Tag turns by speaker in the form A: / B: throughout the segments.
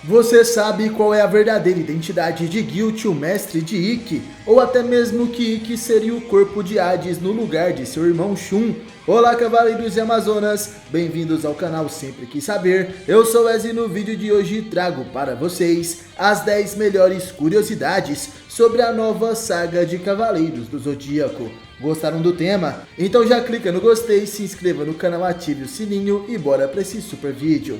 A: Você sabe qual é a verdadeira identidade de Guilt, o mestre de Ikki? Ou até mesmo que Ikki seria o corpo de Hades no lugar de seu irmão Shun? Olá, cavaleiros e amazonas, bem-vindos ao canal Sempre Quis Saber. Eu sou o Ezzy e no vídeo de hoje trago para vocês as 10 melhores curiosidades sobre a nova saga de Cavaleiros do Zodíaco. Gostaram do tema? Então já clica no gostei, se inscreva no canal, ative o sininho e bora para esse super vídeo.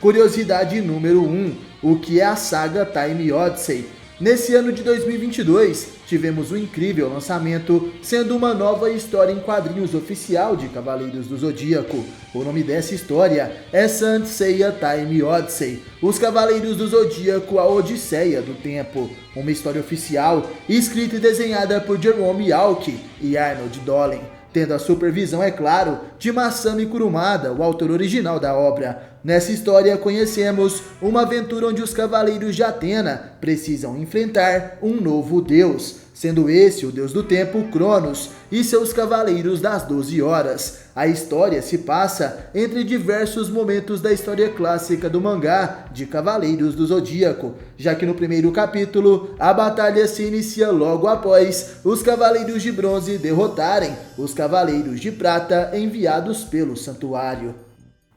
A: Curiosidade número 1. O que é a saga Time Odyssey? Nesse ano de 2022, tivemos um incrível lançamento, sendo uma nova história em quadrinhos oficial de Cavaleiros do Zodíaco. O nome dessa história é Saint Seiya Time Odyssey, Os Cavaleiros do Zodíaco, a Odisseia do Tempo. Uma história oficial, escrita e desenhada por Jerome Aoki e Arnold Dolen, tendo a supervisão, é claro, de Masami Kurumada, o autor original da obra. Nessa história conhecemos uma aventura onde os Cavaleiros de Atena precisam enfrentar um novo deus, sendo esse o deus do tempo Cronos e seus Cavaleiros das 12 Horas. A história se passa entre diversos momentos da história clássica do mangá de Cavaleiros do Zodíaco, já que no primeiro capítulo a batalha se inicia logo após os Cavaleiros de Bronze derrotarem os Cavaleiros de Prata enviados pelo Santuário.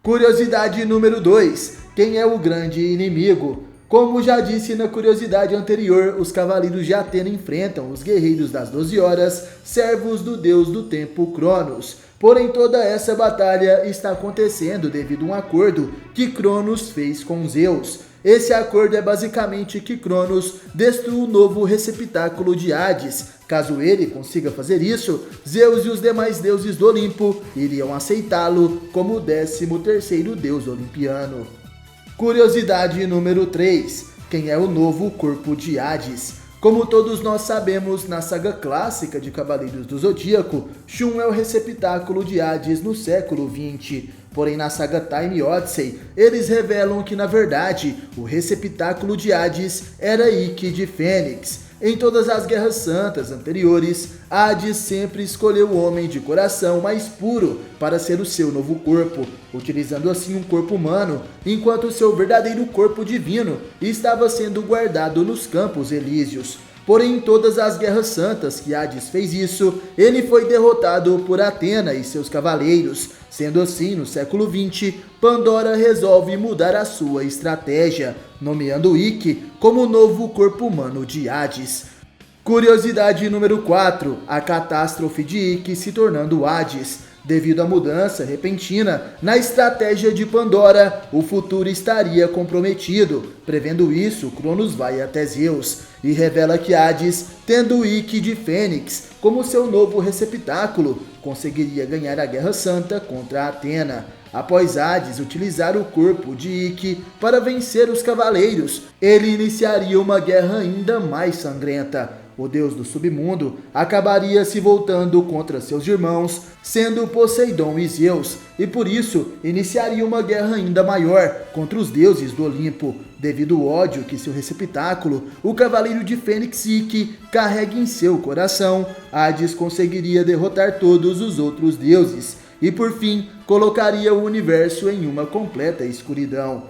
A: Curiosidade número 2. Quem é o grande inimigo? Como já disse na curiosidade anterior, os Cavaleiros de Atena enfrentam os Guerreiros das 12 Horas, servos do deus do tempo Cronos. Porém, toda essa batalha está acontecendo devido a um acordo que Cronos fez com Zeus. Esse acordo é basicamente que Cronos destrua o novo receptáculo de Hades. Caso ele consiga fazer isso, Zeus e os demais deuses do Olimpo iriam aceitá-lo como o 13º deus olimpiano. Curiosidade número 3. Quem é o novo corpo de Hades? Como todos nós sabemos, na saga clássica de Cavaleiros do Zodíaco, Shun é o receptáculo de Hades no século XX. Porém, na saga Time Odyssey, eles revelam que, na verdade, o receptáculo de Hades era Ikki de Fênix. Em todas as Guerras Santas anteriores, Hades sempre escolheu o homem de coração mais puro para ser o seu novo corpo, utilizando assim um corpo humano, enquanto seu verdadeiro corpo divino estava sendo guardado nos Campos Elíseos. Porém, em todas as Guerras Santas que Hades fez isso, ele foi derrotado por Atena e seus cavaleiros. Sendo assim, no século XX, Pandora resolve mudar a sua estratégia, nomeando Ikki como o novo corpo humano de Hades. Curiosidade número 4. A catástrofe de Ikki se tornando Hades. Devido à mudança repentina na estratégia de Pandora, o futuro estaria comprometido. Prevendo isso, Cronos vai até Zeus e revela que Hades, tendo Ikki de Fênix como seu novo receptáculo, conseguiria ganhar a Guerra Santa contra Atena. Após Hades utilizar o corpo de Ikki para vencer os Cavaleiros, ele iniciaria uma guerra ainda mais sangrenta. O deus do submundo acabaria se voltando contra seus irmãos, sendo Poseidon e Zeus, e por isso iniciaria uma guerra ainda maior contra os deuses do Olimpo, devido ao ódio que seu receptáculo, o Cavaleiro de Fênix Ikki, carrega em seu coração. Hades conseguiria derrotar todos os outros deuses e por fim colocaria o universo em uma completa escuridão.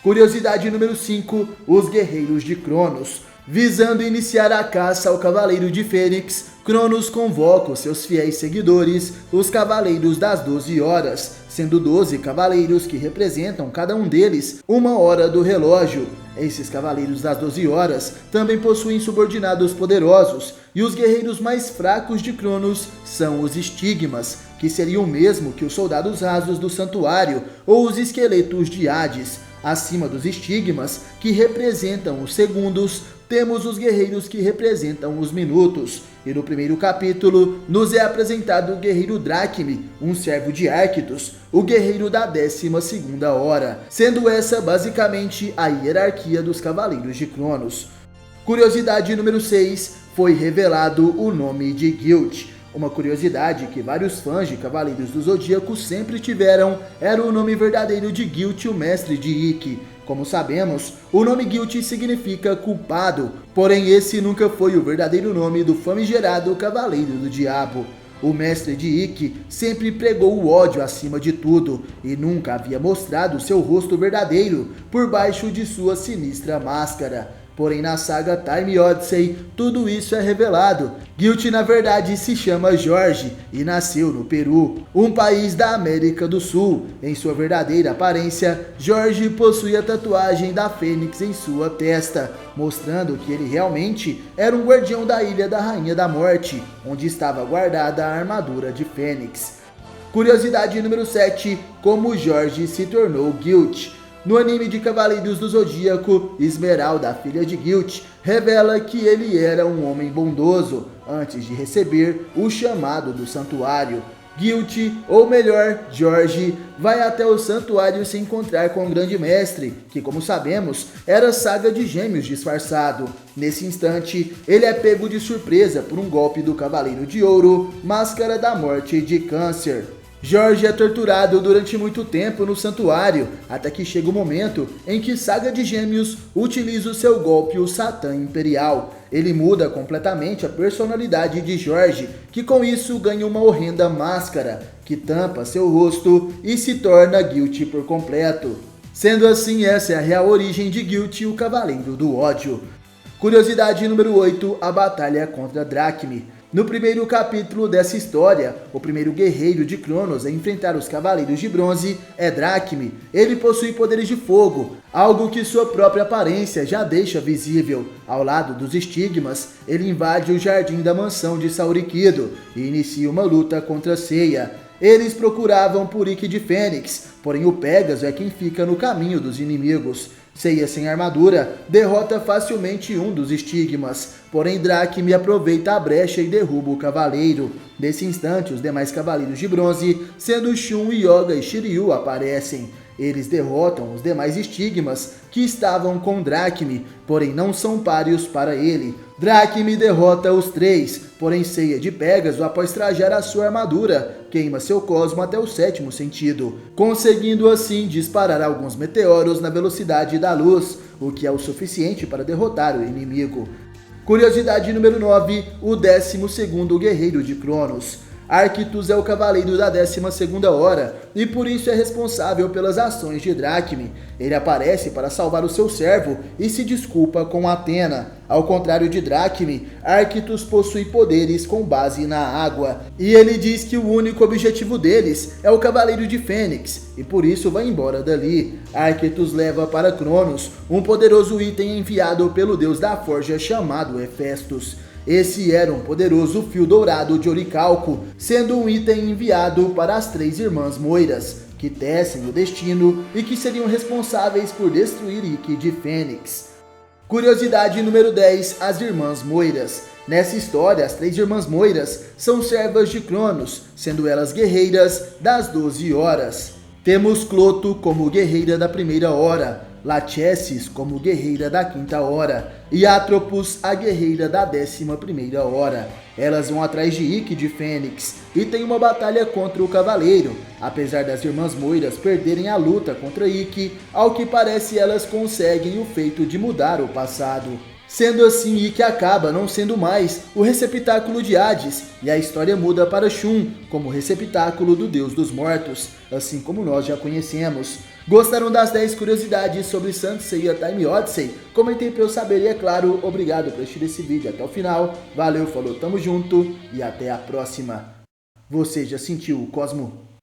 A: Curiosidade número 5. Os Guerreiros de Cronos. Visando iniciar a caça ao Cavaleiro de Fênix, Cronos convoca os seus fiéis seguidores, os Cavaleiros das 12 Horas, sendo 12 cavaleiros que representam cada um deles uma hora do relógio. Esses Cavaleiros das 12 Horas também possuem subordinados poderosos, e os guerreiros mais fracos de Cronos são os Estigmas, que seriam o mesmo que os soldados rasos do Santuário ou os esqueletos de Hades. Acima dos Estigmas, que representam os segundos, temos os guerreiros que representam os minutos. E no primeiro capítulo, nos é apresentado o guerreiro Dracme, um servo de Arctos, o guerreiro da 12ª hora, sendo essa basicamente a hierarquia dos Cavaleiros de Cronos. Curiosidade número 6, foi revelado o nome de Guilt. Uma curiosidade que vários fãs de Cavaleiros do Zodíaco sempre tiveram era o nome verdadeiro de Guilt, o mestre de Ikki. Como sabemos, o nome Guilty significa culpado, porém esse nunca foi o verdadeiro nome do famigerado Cavaleiro do Diabo. O mestre de Ikki sempre pregou o ódio acima de tudo e nunca havia mostrado seu rosto verdadeiro por baixo de sua sinistra máscara. Porém, na saga Time Odyssey, tudo isso é revelado. Guilty, na verdade, se chama Jorge e nasceu no Peru, um país da América do Sul. Em sua verdadeira aparência, Jorge possui a tatuagem da Fênix em sua testa, mostrando que ele realmente era um guardião da Ilha da Rainha da Morte, onde estava guardada a armadura de Fênix. Curiosidade número 7, como Jorge se tornou Guilty. No anime de Cavaleiros do Zodíaco, Esmeralda, filha de Guilty, revela que ele era um homem bondoso antes de receber o chamado do santuário. Guilty, ou melhor, Jorge, vai até o santuário se encontrar com o grande mestre, que como sabemos, era Saga de Gêmeos disfarçado. Nesse instante, ele é pego de surpresa por um golpe do Cavaleiro de Ouro, Máscara da Morte de Câncer. Jorge é torturado durante muito tempo no santuário, até que chega o momento em que Saga de Gêmeos utiliza o seu golpe, o Satã Imperial. Ele muda completamente a personalidade de Jorge, que com isso ganha uma horrenda máscara, que tampa seu rosto e se torna Guilty por completo. Sendo assim, essa é a real origem de Guilty, o Cavaleiro do Ódio. Curiosidade número 8, a batalha contra Drachme. No primeiro capítulo dessa história, o primeiro guerreiro de Cronos a enfrentar os Cavaleiros de Bronze é Drachme. Ele possui poderes de fogo, algo que sua própria aparência já deixa visível. Ao lado dos estigmas, ele invade o jardim da mansão de Saurikido e inicia uma luta contra Seiya. Eles procuravam por Ikki de Fênix, porém o Pégaso é quem fica no caminho dos inimigos. Seiya sem armadura derrota facilmente um dos estigmas, porém Drachme aproveita a brecha e derruba o cavaleiro. Nesse instante, os demais cavaleiros de bronze, sendo Shun, Yoga e Shiryu, aparecem. Eles derrotam os demais estigmas que estavam com Drachme, porém não são páreos para ele. Drachme derrota os três, porém Seiya de Pégaso, após trajar a sua armadura, queima seu cosmo até o sétimo sentido, conseguindo assim disparar alguns meteoros na velocidade da luz, o que é o suficiente para derrotar o inimigo. Curiosidade número 9, o 12º guerreiro de Cronos. Arctos é o cavaleiro da 12ª hora e por isso é responsável pelas ações de Drachme. Ele aparece para salvar o seu servo e se desculpa com Athena. Ao contrário de Drachme, Arctos possui poderes com base na água e ele diz que o único objetivo deles é o Cavaleiro de Fênix e por isso vai embora dali. Arctos leva para Cronos um poderoso item enviado pelo deus da forja chamado Hefestos. Esse era um poderoso fio dourado de oricalco, sendo um item enviado para as três irmãs Moiras, que tecem o destino e que seriam responsáveis por destruir Ikki de Fênix. Curiosidade número 10, as irmãs Moiras. Nessa história, as três irmãs Moiras são servas de Cronos, sendo elas guerreiras das 12 horas. Temos Cloto como guerreira da primeira hora, Lachesis como guerreira da quinta hora e Atropos a guerreira da 11ª hora. Elas vão atrás de Ikki de Fênix e tem uma batalha contra o cavaleiro. Apesar das irmãs Moiras perderem a luta contra Ikki, ao que parece elas conseguem o feito de mudar o passado. Sendo assim, Ikki acaba não sendo mais o receptáculo de Hades e a história muda para Shun como receptáculo do Deus dos Mortos, assim como nós já conhecemos. Gostaram das 10 curiosidades sobre Saint Seiya Time Odyssey? Comentem para eu saber e é claro, obrigado por assistir esse vídeo até o final. Valeu, falou, tamo junto e até a próxima. Você já sentiu o Cosmo?